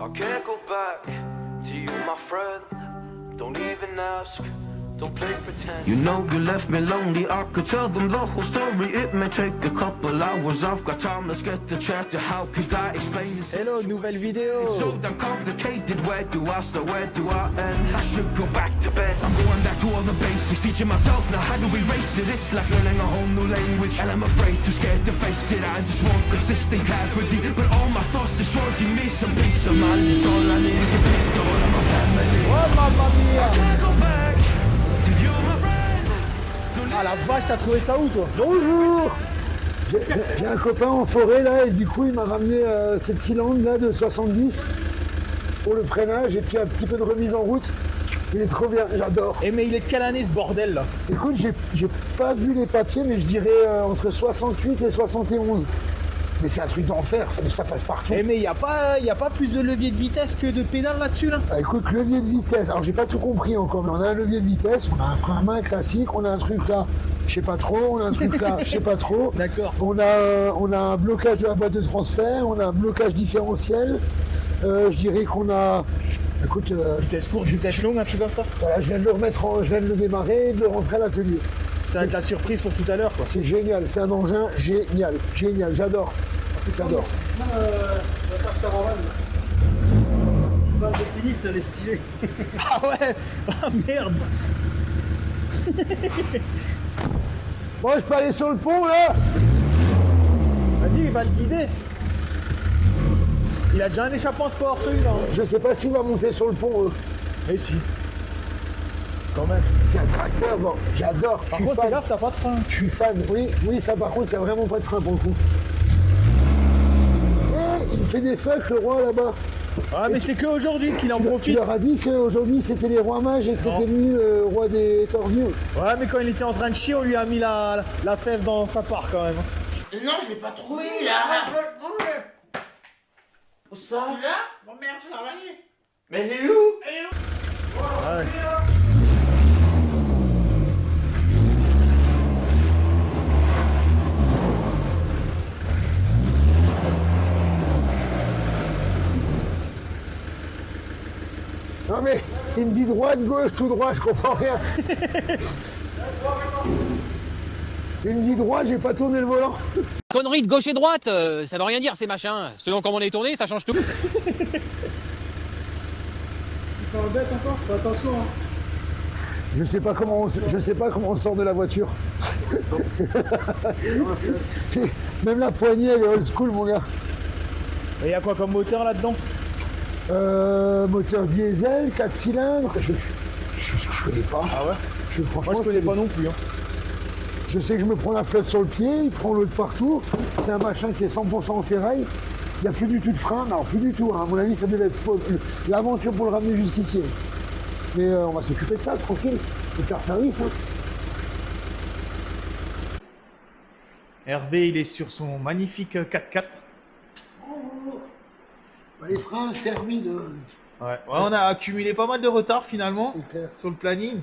I can't go back to you, my friend. Don't even ask. Don't play pretend. You know you left me lonely. I could tell them the whole story. It may take a couple hours. I've got time. Let's get the chat. How could I explain this? Hello, nouvelle vidéo. It's so damn complicated. Where do I start? Where do I end? I should go back to bed. I'm going back to all the basics. Teaching myself now how to erase it. It's like learning a whole new language. And I'm afraid, too scared to face it. I just want consistent clarity. But all my thoughts destroy. Give me some peace of mind. It's all I need. Please go to my family. Oh mamma mia. I can't go back to you, my friend. Ah la vache, t'as trouvé ça où toi? Bonjour. J'ai un copain en forêt là et du coup il m'a ramené ce petit land là de 70 pour le freinage et puis un petit peu de remise en route. Il est trop bien, j'adore. Eh mais il est de quelle année ce bordel là? Écoute, j'ai pas vu les papiers mais je dirais entre 68 et 71. Mais c'est un truc d'enfer, ça passe partout. Eh mais y a pas plus de levier de vitesse que de pédale là-dessus là? Ah, écoute, levier de vitesse, alors j'ai pas tout compris encore, mais on a un levier de vitesse, on a un frein à main classique, on a un truc là, je sais pas trop, on a un truc là, je sais pas trop. D'accord. On a un blocage de la boîte de transfert, on a un blocage différentiel. Je dirais qu'on a... Écoute, Vitesse courte, vitesse longue, un truc comme ça? voilà, je viens de le remettre, je viens de le démarrer et de le rentrer à l'atelier. Ça va être la surprise pour tout à l'heure quoi. C'est génial, c'est un engin génial, génial, j'adore. J'adore. Balle de tennis, elle est stylée. Ah ouais. Ah merde. Bon, je peux aller sur le pont là. Vas-y, il va le guider. Il a déjà un échappement sport celui-là. Hein. Je sais pas s'il va monter sur le pont. Eh si. Quand même. C'est un tracteur, bon, j'adore. Par contre, fais gaffe, t'as pas de frein. Je suis fan, oui, ça par contre, il n'y a vraiment pas de frein pour le coup. Et il me fait des fucks, le roi là-bas. Ah, mais c'est qu'aujourd'hui qu'il en Tu profite. leur as dit qu'aujourd'hui c'était les rois mages et que Non. c'était lui le roi des tordus. Ouais, mais quand il était en train de chier, on lui a mis la fève dans sa part quand même. Non, je l'ai pas trouvé là. Où ça? Tu l'as? Oh merde, je l'ai envoyé. Mais elle est où? Elle est où? Ouais. Non mais il me dit droite, gauche, tout droit, je comprends rien. Il me dit droite, j'ai pas tourné le volant. Connerie de gauche et droite, ça veut rien dire ces machins. Selon comment on est tourné, ça change tout. Tu parles bête encore? Fais attention. Hein. Je sais pas comment on sort de la voiture. Même la poignée elle est old school mon gars. Et il y a quoi comme moteur là-dedans? Moteur diesel, 4 cylindres. Je connais pas. Ah ouais? Franchement, Moi je connais pas non plus. Hein. Je sais que je me prends la flotte sur le pied, il prend l'eau de partout. C'est un machin qui est 100% en ferraille. Il n'y a plus du tout de frein. Non, plus du tout. Hein. À mon avis, ça devait être l'aventure pour le ramener jusqu'ici. Mais on va s'occuper de ça, tranquille. Et faire service. Hein. Hervé, il est sur son magnifique 4x4. Les freins se terminent. Ouais, on a accumulé pas mal de retard finalement C'est clair. sur le planning.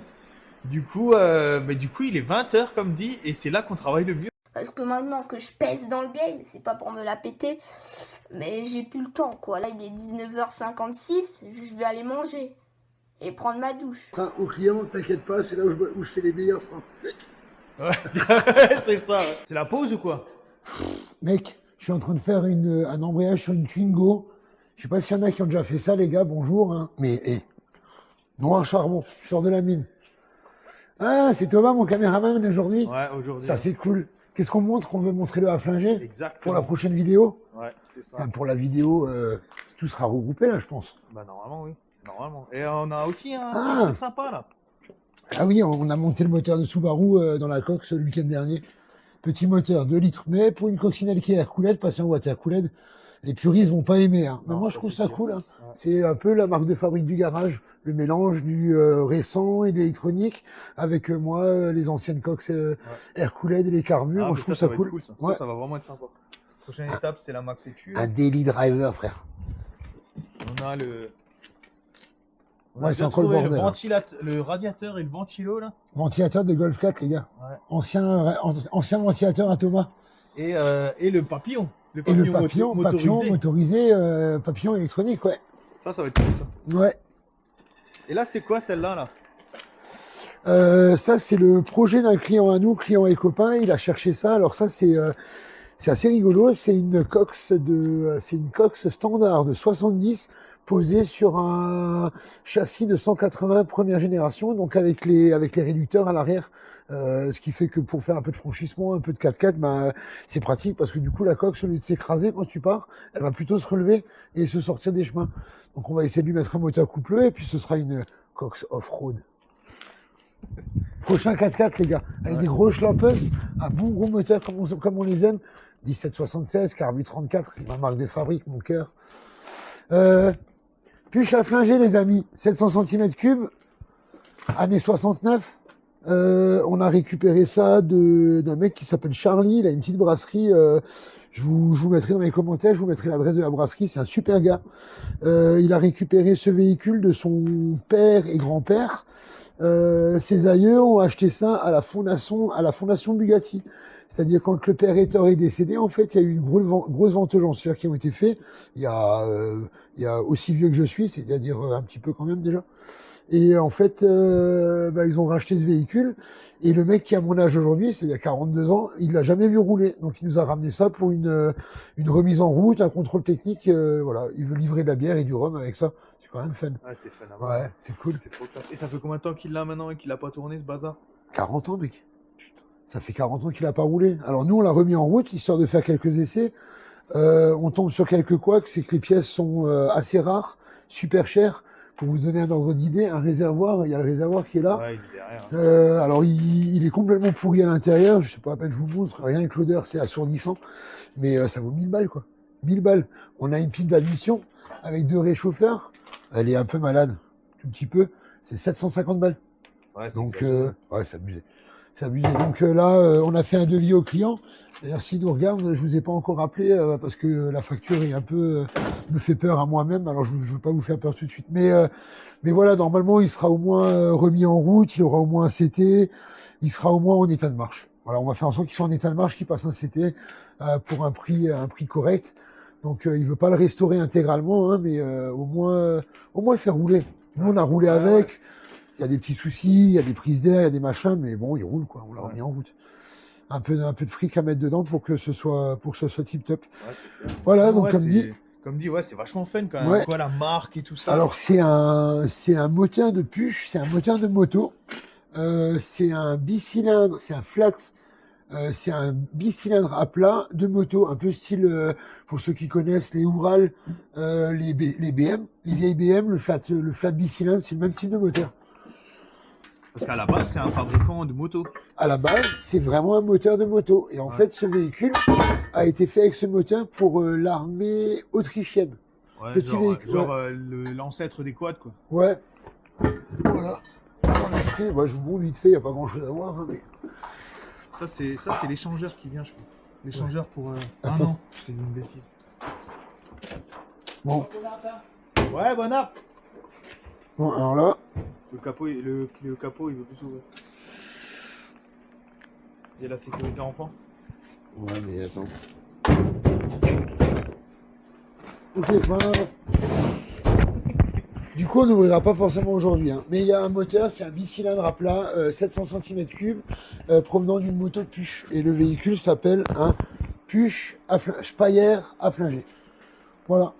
Du coup, il est 20h comme dit, et c'est là qu'on travaille le mieux. Parce que maintenant que je pèse dans le game, c'est pas pour me la péter, mais j'ai plus le temps quoi. Là il est 19h56, je vais aller manger et prendre ma douche. Frein au client, t'inquiète pas, c'est là où je fais les meilleurs freins. Ouais, c'est ça. Ouais. C'est la pause ou quoi? Mec, je suis en train de faire un embrayage sur une Twingo. Je sais pas s'il y en a qui ont déjà fait ça, les gars, bonjour. Hein. Mais, noir charbon, je sors de la mine. Ah, c'est Thomas, mon caméraman aujourd'hui. Ouais, aujourd'hui. Ça, c'est cool. Qu'est-ce qu'on montre? On veut montrer le Haflinger Exactement. pour la prochaine vidéo. Ouais, c'est ça. Enfin, pour la vidéo, tout sera regroupé, là, je pense. Bah, normalement, oui. Normalement. Et on a aussi un Ah. petit truc sympa, là. Ah oui, on a monté le moteur de Subaru dans la coque le week-end dernier. Petit moteur, 2 litres. Mais pour une coccinelle qui est air cooled, passer en water cooled, les puristes vont pas aimer. Hein. Mais Non, moi, ça, je trouve c'est ça sûr. cool. Hein. Ouais. C'est un peu la marque de fabrique du garage. Le mélange du récent et de l'électronique avec les anciennes coques air cooled et les carbures. Ah, Moi, mais je trouve ça ça va cool. être cool ça. Ouais. Ça va vraiment être sympa. Prochaine étape, c'est la Max EQ. Un daily driver, frère. On a le... On Ouais, a c'est bien encore le trouvé bordel. le radiateur et le ventilo, là. Ventilateur de Golf 4, les gars. Ouais. Ancien ventilateur à Thomas. Et le papillon. Et le papillon motorisé. motorisé, papillon électronique, ouais. Ça va être cool, ça. Ouais. Et là, c'est quoi celle-là, là? Ça, c'est le projet d'un client à nous, client et copain. Il a cherché ça. Alors ça, c'est assez rigolo. C'est une Cox standard de 70 posée sur un châssis de 180 première génération, donc avec les réducteurs à l'arrière. Ce qui fait que pour faire un peu de franchissement, un peu de 4x4, ben, c'est pratique parce que du coup, la Cox, au lieu de s'écraser quand tu pars, elle va plutôt se relever et se sortir des chemins. Donc on va essayer de lui mettre un moteur coupleux et puis ce sera une Cox off-road. Prochain 4x4 les gars, avec des gros schlappers, un bon gros moteur comme on les aime, 1776, Carbu 34, c'est ma marque de fabrique, mon cœur. Puche à flinger les amis, 700 cm3, année 69. On a récupéré ça d'un mec qui s'appelle Charlie, il a une petite brasserie, je vous mettrai dans les commentaires, je vous mettrai l'adresse de la brasserie, c'est un super gars. Il a récupéré ce véhicule de son père et grand-père. Ses aïeux ont acheté ça à la fondation Bugatti. C'est-à-dire quand le père Hector est décédé, en fait, il y a eu une grosse vente aux enchères qui ont été faites. Il y a aussi vieux que je suis, c'est-à-dire un petit peu quand même déjà. Et en fait, ils ont racheté ce véhicule. Et le mec qui a mon âge aujourd'hui, c'est-à-dire 42 ans, il l'a jamais vu rouler. Donc il nous a ramené ça pour une remise en route, un contrôle technique. Voilà, il veut livrer de la bière et du rhum avec ça. C'est quand même fun. Ouais, c'est fun à voir. Ouais, c'est cool. C'est trop classe. Et ça fait combien de temps qu'il l'a maintenant et qu'il a pas tourné ce bazar? 40 ans, mec. Putain. Ça fait 40 ans qu'il a pas roulé. Alors nous, on l'a remis en route, histoire de faire quelques essais. On tombe sur quelques couacs, c'est que les pièces sont assez rares, super chères. Pour vous donner un ordre d'idée, un réservoir, il y a le réservoir qui est là. Ouais, il est derrière. Alors il est complètement pourri à l'intérieur, je sais pas à peine je vous montre, rien que l'odeur c'est assourdissant, mais ça vaut 1000 balles quoi. 1000 balles. On a une pipe d'admission avec 2 réchauffeurs, elle est un peu malade, tout petit peu, c'est 750 balles. Ouais, c'est donc exagéré. c'est abusé. C'est abusé. Donc là, on a fait un devis au client. D'ailleurs, s'il nous regarde, je vous ai pas encore appelé parce que la facture est un peu me fait peur à moi-même. Alors je veux pas vous faire peur tout de suite. Mais voilà, normalement, il sera au moins remis en route. Il aura au moins un CT. Il sera au moins en état de marche. Voilà, on va faire en sorte qu'il soit en état de marche, qu'il passe un CT pour un prix correct. Donc il veut pas le restaurer intégralement, hein, mais au moins le faire rouler. Nous, on a roulé avec. Il y a des petits soucis, il y a des prises d'air, il y a des machins, mais bon, il roule quoi. On l'a remis en route. Un peu de fric à mettre dedans pour que ce soit tip top. Ouais, c'est clair. Voilà, Sinon, donc comme dit, ouais, c'est vachement fun quand même. Ouais. Quoi, la marque et tout ça. Alors c'est un moteur de puche, c'est un moteur de moto. C'est un bicylindre, c'est un bicylindre à plat de moto, un peu style pour ceux qui connaissent les Oural, les BM, les vieilles BM, le flat bicylindre, c'est le même type de moteur. Parce qu'à la base, c'est un fabricant de moto. À la base, c'est vraiment un moteur de moto. Et en fait, ce véhicule a été fait avec ce moteur pour l'armée autrichienne. Ouais, Petit véhicule, genre l'ancêtre des quads, quoi. Ouais. Voilà. Moi, je vous montre vite fait, il n'y a pas grand chose à voir. Hein, mais... Ça, c'est l'échangeur qui vient, je crois. L'échangeur pour. Ah Attends. non, c'est une bêtise. Bon. Ouais, Bonnard. Bon, alors là. Le capot, il veut plus s'ouvrir. Il y a la sécurité enfant. Ouais, mais attends. Ok, voilà. Du coup, on n'ouvrira pas forcément aujourd'hui. Hein. Mais il y a un moteur, c'est un bicylindre à plat, 700 cm3, provenant d'une moto puche. Et le véhicule s'appelle un puche Speyer à flinger. Voilà.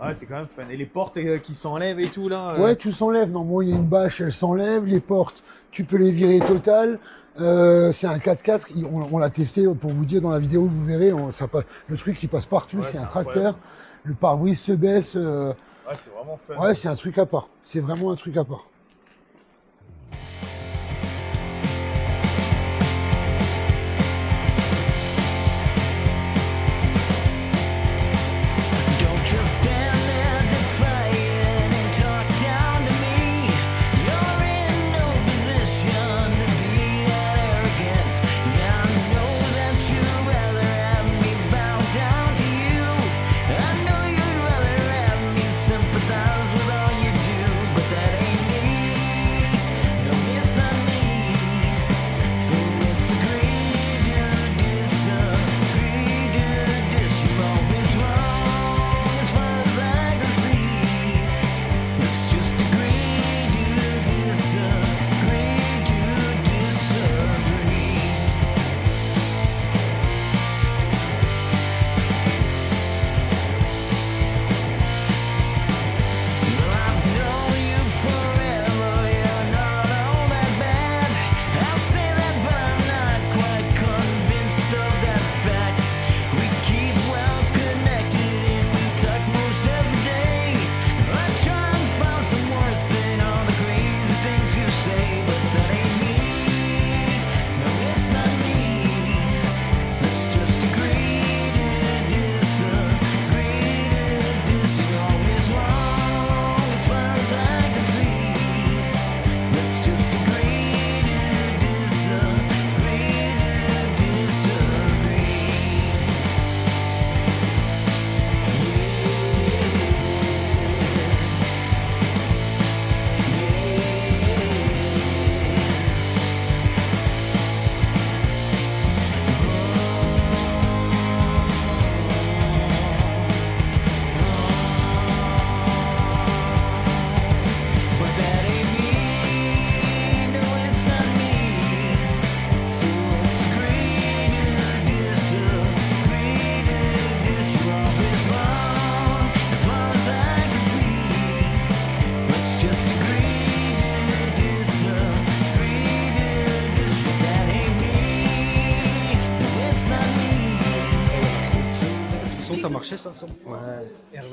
Ouais, c'est quand même fun. Et les portes qui s'enlèvent et tout, là. Ouais, tout s'enlève. Normalement, il y a une bâche, elle s'enlève. Les portes, tu peux les virer total. C'est un 4x4. On l'a testé pour vous dire dans la vidéo, vous verrez. Le truc qui passe partout, Ouais, c'est un incroyable. tracteur. Le pare-brise se baisse. Ouais, c'est vraiment fun. Ouais, c'est un truc à part. C'est vraiment un truc à part. Don't just stand there defiant and talk down to me. You're in no position to be that arrogant. Yeah, I know that you'd rather have me bow down to you. I know you'd rather have me sympathize with all you do, but that ain't me.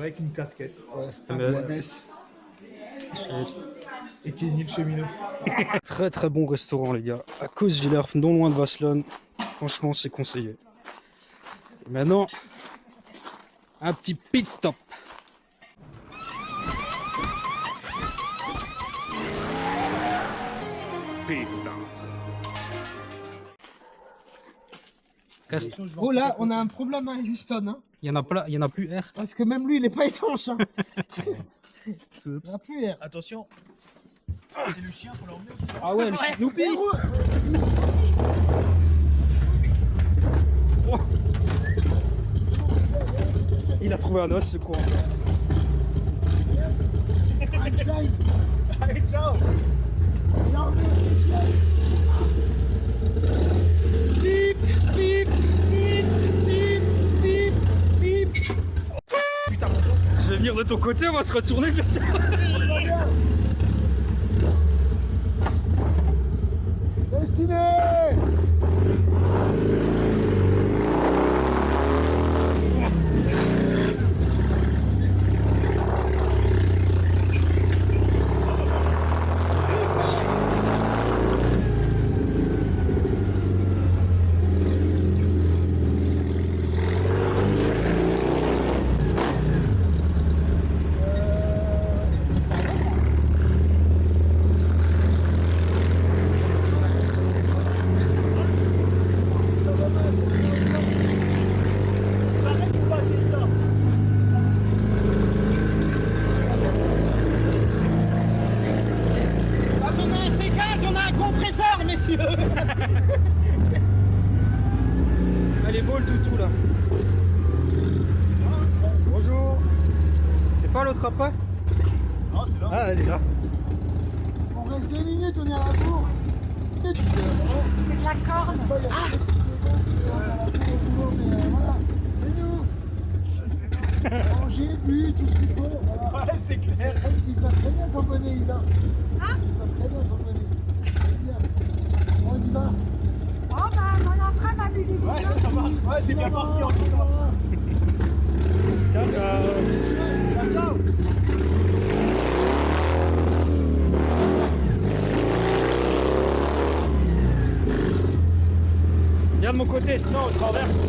avec une casquette. Ouais. Un Ouais. business. Et qui est ni le cheminot. Très très bon restaurant, les gars. À Cosviller, non loin de Vasselonne. Franchement, c'est conseillé. Et maintenant, un petit pit stop. Oh là, on a un problème à Houston, hein. Il y en a plus R. Parce que même lui, il est pas étanche, hein. Il n'y a plus R. Attention. C'est le chien, faut l'emmener. Ah ouais, le Snoopy. Oh. Il a trouvé un os, ce con. Allez, ciao. Bip, bip, bip, bip, bip, bip. Putain, mon Dieu. Je vais venir de ton côté, on va se retourner vers toi. Destiné. Elle est beau le toutou là. Bonjour. C'est pas l'autre après? Non, c'est là. Ah, elle est là. On reste 2 minutes, on est à la tour. C'est de la corne. Voilà, c'est nous. Manger, bu, tout ce qu'il faut. Voilà. Ouais, c'est clair. Il va très bien ton bonnet, Isa. Hein? Il va très bien ton bonnet. C'est bien. On y va. Oh bah, mon après ma musique. Ouais, ça va. Ouais, c'est bien parti en tout cas. Ciao, ciao. Ciao, ciao. Viens de mon côté, sinon on traverse.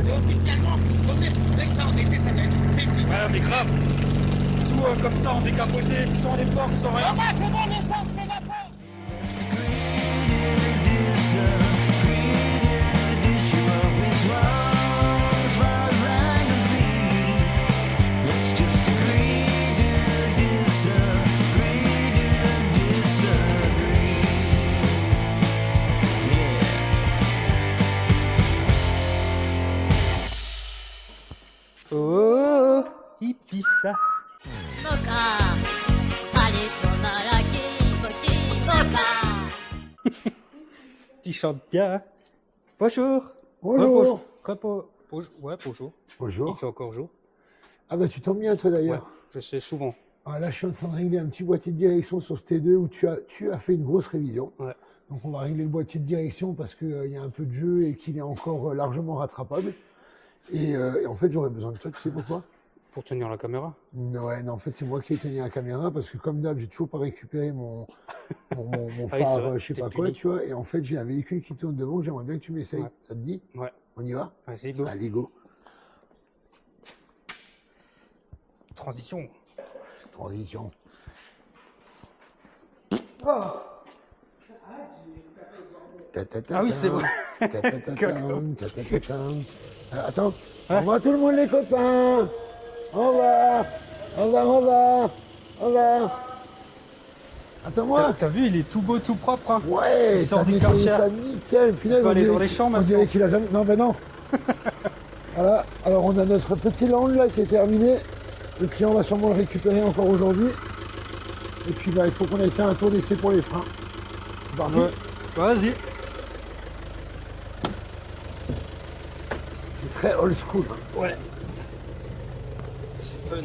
Et officiellement, on se avec ça en été, ça va être pépite. Ouais, mais grave. Tout comme ça en décapoté, sans les portes, sans rien. Ah bah, c'est bon, l'essence s'évapore. Oh, Ipissa. Tu chantes bien. Bonjour. Bonjour. Ouais, bonjour. Bonjour. Il fait encore jour. Ah bah tu tombes bien toi Ouais, d'ailleurs. je sais souvent. Ah, là je suis en train de régler un petit boîtier de direction sur ce T2 où tu as fait une grosse révision. Ouais. Donc on va régler le boîtier de direction parce qu'il y a un peu de jeu et qu'il est encore largement rattrapable. Et en fait j'aurais besoin de toi, tu sais pourquoi? Pour tenir la caméra. Ouais, non, en fait c'est moi qui ai tenu la caméra parce que comme d'hab j'ai toujours pas récupéré mon Ah oui, c'est phare, vrai, je sais t'es pas quoi, puni. tu vois. Et en fait j'ai un véhicule qui tourne devant, j'aimerais bien que tu m'essayes. Ouais. Ça te dit? Ouais. On y va? Vas-y, go. Allez go. Transition. Transition. Ah oui, c'est vrai. Attends, au revoir tout le monde les copains. Au revoir. Au revoir, au revoir. Au revoir. Attends-moi. T'as vu, il est tout beau, tout propre. Hein. Ouais, Il sort t'as du nettoyé karcher. ça nickel. Punaise, Il peut on aller dirait- dans les champs On maintenant. dirait qu'il a jamais... Non, ben non. Voilà, alors on a notre petit land là qui est terminé. Le client va sûrement le récupérer encore aujourd'hui. Et puis bah, il faut qu'on aille faire un tour d'essai pour les freins. C'est parti. Ouais. Vas-y. C'est très old school. Ouais. C'est fun.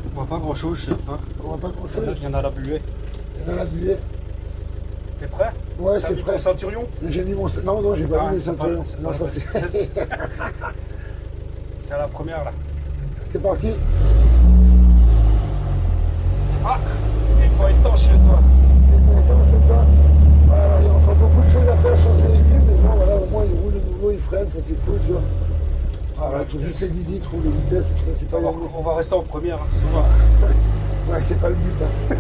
On voit pas grand chose, chef. Hein. On va pas grand chose. Il y en a la buée. Il y en a la buée. T'es prêt? Ouais, T'as c'est mis prêt. ton ceinturion? J'ai mis mon... Non, non, j'ai pas Ah, mis les c'est pas- ceinturions. c'est Non, pas- ça c'est... C'est à la première là. C'est parti. Ah, il faut être temps chez toi. Attends, je fais ça. Voilà, il y a encore beaucoup de choses à faire sur ce véhicule, mais bon, voilà, au moins il roule de nouveau, il freine, ça c'est cool, tu vois. Voilà, il faut juste les guider, trouve les vitesses, ça c'est pas grave. On va rester en première. Hein, Ouais, c'est pas le but. Hein.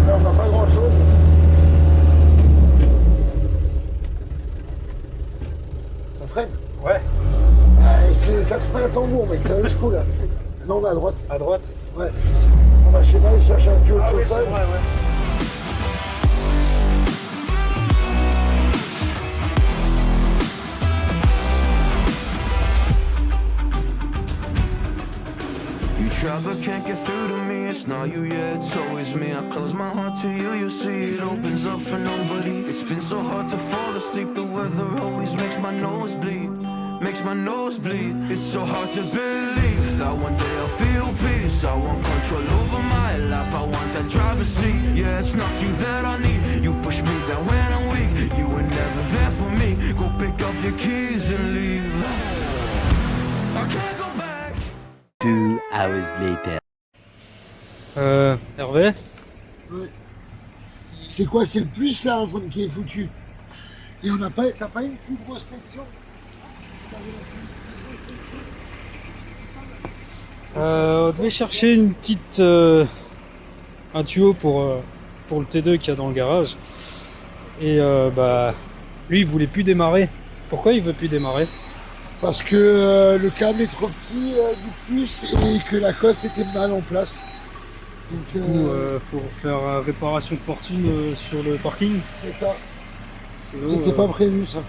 Là, on n'a pas grand chose. Ça freine. Ouais, Ah, et c'est 4 freins à tambour, mec, ça vaut le coup là. Non, on est à droite. à droite. Ouais. On va chez moi, il cherche un tuyau de Ah oui, c'est chauffage. vrai, ouais. You try but can't get through to me. It's not you, yeah, it's always me. I close my heart to you, you see it opens up for nobody. It's been so hard to fall asleep. The weather always makes my nose bleed. Makes my nose bleed. It's so hard to believe that one day I'll feel peace. I want control over my life. I want that driver's seat. Yeah, it's not you that I need. You push me down when I'm weak. You were never there for me. Go pick up your keys and leave. I can't go back. 2 hours later. Hervé, C'est quoi? C'est le plus là qui est foutu. Et on n'a pas, t'as pas une plus grosse section? on devait chercher une petite un tuyau pour le T2 qu'il y a dans le garage. Et bah lui il voulait plus démarrer. Pourquoi il veut plus démarrer? Parce que le câble est trop petit du plus et que la cosse était mal en place. Donc Ou pour faire réparation de fortune sur le parking. c'est ça. Sinon, C'était pas prévu ça.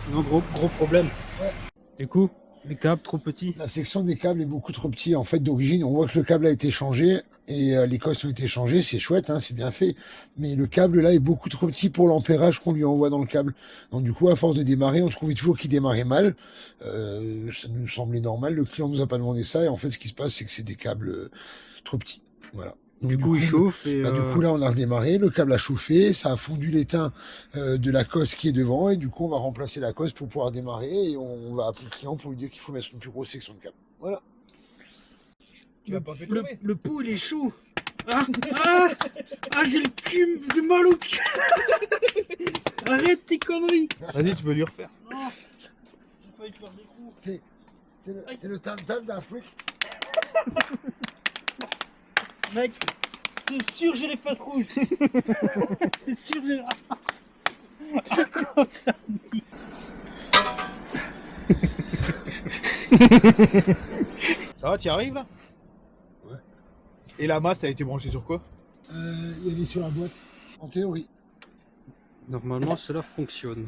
sinon, gros problème. Ouais. Du coup, les câbles trop petits. La section des câbles est beaucoup trop petite. En fait, d'origine, on voit que le câble a été changé et les cosses ont été changées. C'est chouette, hein, c'est bien fait. Mais le câble là est beaucoup trop petit pour l'ampérage qu'on lui envoie dans le câble. Donc du coup, à force de démarrer, on trouvait toujours qu'il démarrait mal. Ça nous semblait normal. Le client nous a pas demandé ça. Et en fait, ce qui se passe, c'est que c'est des câbles trop petits. Voilà. Donc, Du coup, il chauffe et du coup, là, on a redémarré, le câble a chauffé, ça a fondu l'étain de la cosse qui est devant, et du coup, on va remplacer la cosse pour pouvoir démarrer, et on va appeler le client pour lui dire qu'il faut mettre une plus grosse section de câble. Voilà. Tu l'as pas fait tomber. le pot il est chaud. Ah, j'ai le cul, j'ai mal au cul. Arrête tes conneries. Vas-y, tu peux lui refaire. J'ai failli faire des coups. C'est le tam-tam d'un fric. Mec, c'est sûr j'ai les fesses rouges. C'est sûr j'ai... Ah, comme ça. Ça va, t'y arrives là? Ouais. Et la masse, a été branchée sur quoi? Il est sur la boîte, en théorie. Normalement cela fonctionne.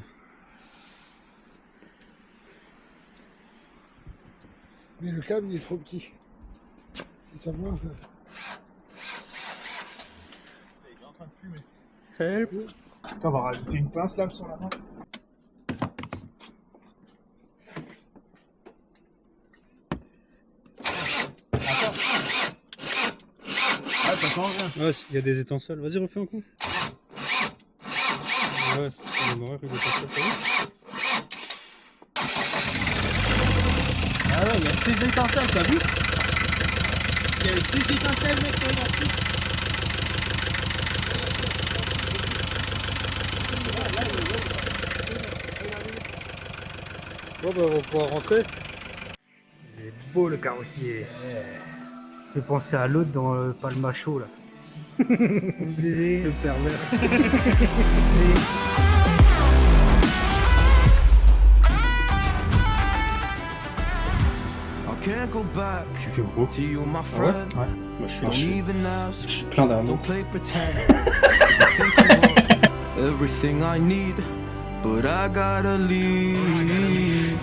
Mais le câble, il est trop petit. Si ça blanche, là. Il est en train de fumer. Help. Attends, on va rajouter une pince là sur la masse. Ah, ça change rien. Ouais, il y a des étincelles. Vas-y, refais un coup. Ouais, c'est le horaire, il est passé, t'as vu? Ah ouais, il y a ces étincelles, t'as vu? Il y avait ces étincelles, mec, quand il a pris. Bon bah on va pouvoir rentrer. Il est beau le carrossier. Je fait penser à l'autre dans le Palmacho là. Le pervers. I can't go back Tu fais gros. to you, my Ouais. friend. Ouais. Moi je Don't suis even ask. je suis plein d'amour. Don't play pretend. You think you want everything I need, but I gotta leave.